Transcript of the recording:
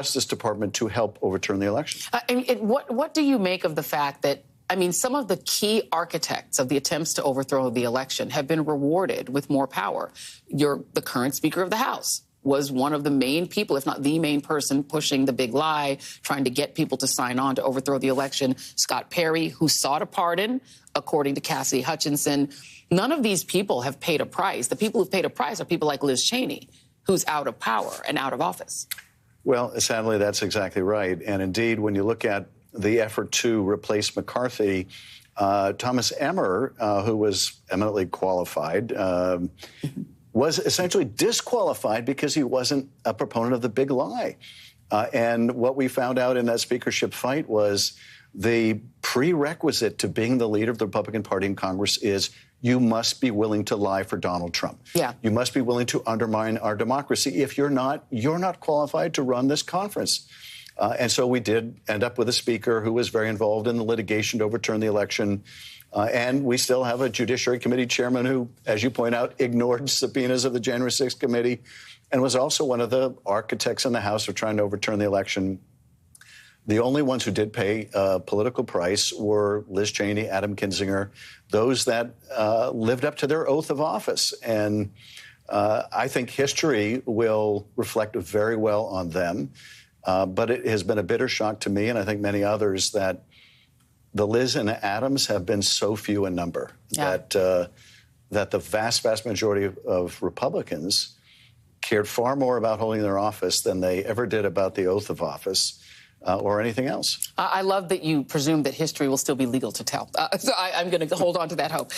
Justice Department to help overturn the election. What do you make of the fact that, I mean, some of the key architects of the attempts to overthrow the election have been rewarded with more power? The current Speaker of the House was one of the main people, if not the main person, pushing the big lie, trying to get people to sign on to overthrow the election. Scott Perry, who sought a pardon, according to Cassidy Hutchinson. None of these people have paid a price. The people who've paid a price are people like Liz Cheney, who's out of power and out of office. Well, sadly, that's exactly right. And indeed, when you look at the effort to replace McCarthy, Thomas Emmer, who was eminently qualified, was essentially disqualified because he wasn't a proponent of the big lie. And what we found out in that speakership fight was the prerequisite to being the leader of the Republican Party in Congress is you must be willing to lie for Donald Trump. Yeah. You must be willing to undermine our democracy. If you're not qualified to run this conference. And so we did end up with a speaker who was very involved in the litigation to overturn the election. And we still have a Judiciary Committee chairman who, as you point out, ignored subpoenas of the January 6th committee and was also one of the architects in the House of trying to overturn the election. The only ones who did pay a political price were Liz Cheney, Adam Kinzinger, those that lived up to their oath of office. And I think history will reflect very well on them. But it has been a bitter shock to me, and I think many others, that the Liz and Adams have been so few in number that the vast, vast majority of Republicans cared far more about holding their office than they ever did about the oath of office. Or anything else. I love that you presume that history will still be legal to tell. So I'm going to hold on to that hope.